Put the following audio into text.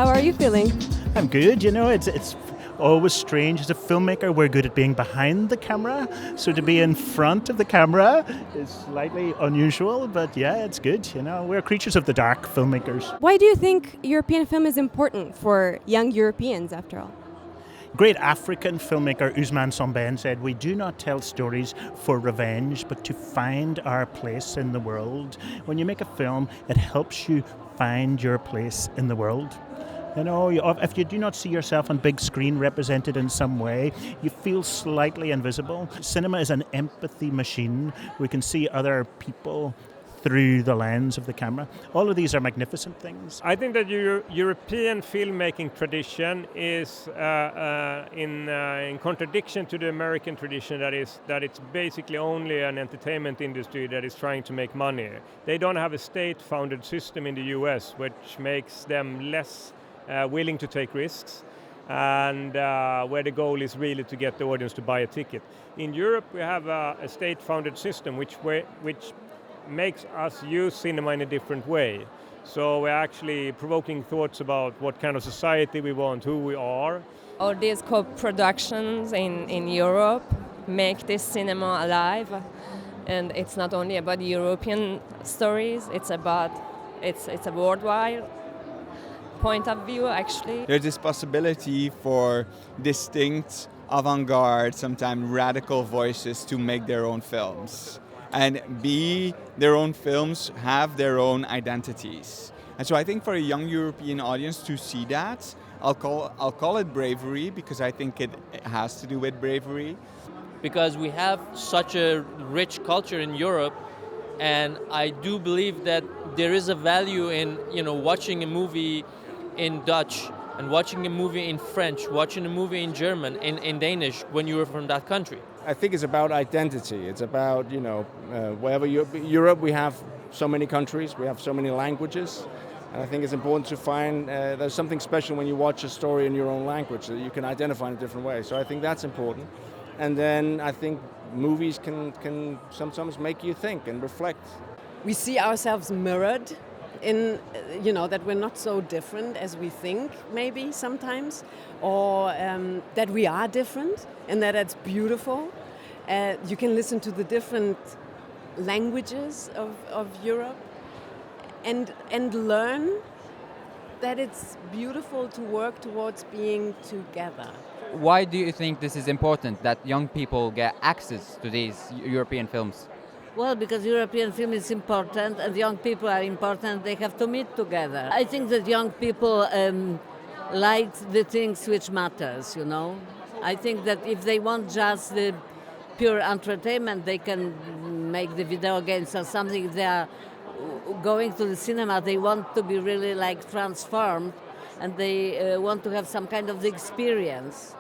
how are you feeling? I'm good. You know, it's always strange as a filmmaker. We're good at being behind the camera, so to be in front of the camera is slightly unusual. But yeah, it's good. You know, we're creatures of the dark, filmmakers. Why do you think European film is important for young Europeans, after all? Great African filmmaker Ousmane Sembène said, "We do not tell stories for revenge, but to find our place in the world." When you make a film, it helps you find your place in the world. You know, if you do not see yourself on big screen represented in some way, you feel slightly invisible. Cinema is an empathy machine. We can see other people through the lens of the camera. All of these are magnificent things. I think that European filmmaking tradition is in contradiction to the American tradition, that it's basically only an entertainment industry that is trying to make money. They don't have a state-founded system in the US, which makes them less willing to take risks, and where the goal is really to get the audience to buy a ticket. In Europe, we have a state-founded system which makes us use cinema in a different way. So we're actually provoking thoughts about what kind of society we want, who we are. All these co-productions in Europe make this cinema alive. And it's not only about European stories, it's a worldwide point of view, actually. There's this possibility for distinct, avant-garde, sometimes radical voices to make their own films and be their own films, have their own identities. And so I think for a young European audience to see that, I'll call it bravery, because I think it has to do with bravery. Because we have such a rich culture in Europe, and I do believe that there is a value in, watching a movie in Dutch and watching a movie in French, watching a movie in German, in Danish, when you are from that country. I think it's about identity. It's about, wherever Europe, we have so many countries, we have so many languages. And I think it's important to find there's something special when you watch a story in your own language that you can identify in a different way. So I think that's important. And then I think movies can sometimes make you think and reflect. We see ourselves mirrored in, that we're not so different as we think, maybe sometimes, or that we are different and that it's beautiful. You can listen to the different languages of Europe and learn that it's beautiful to work towards being together. Why do you think this is important, that young people get access to these European films? Well, because European film is important and young people are important, they have to meet together. I think that young people like the things which matters, I think that if they want just the pure entertainment, they can make the video games or something. If they are going to the cinema, they want to be really transformed, and they want to have some kind of the experience.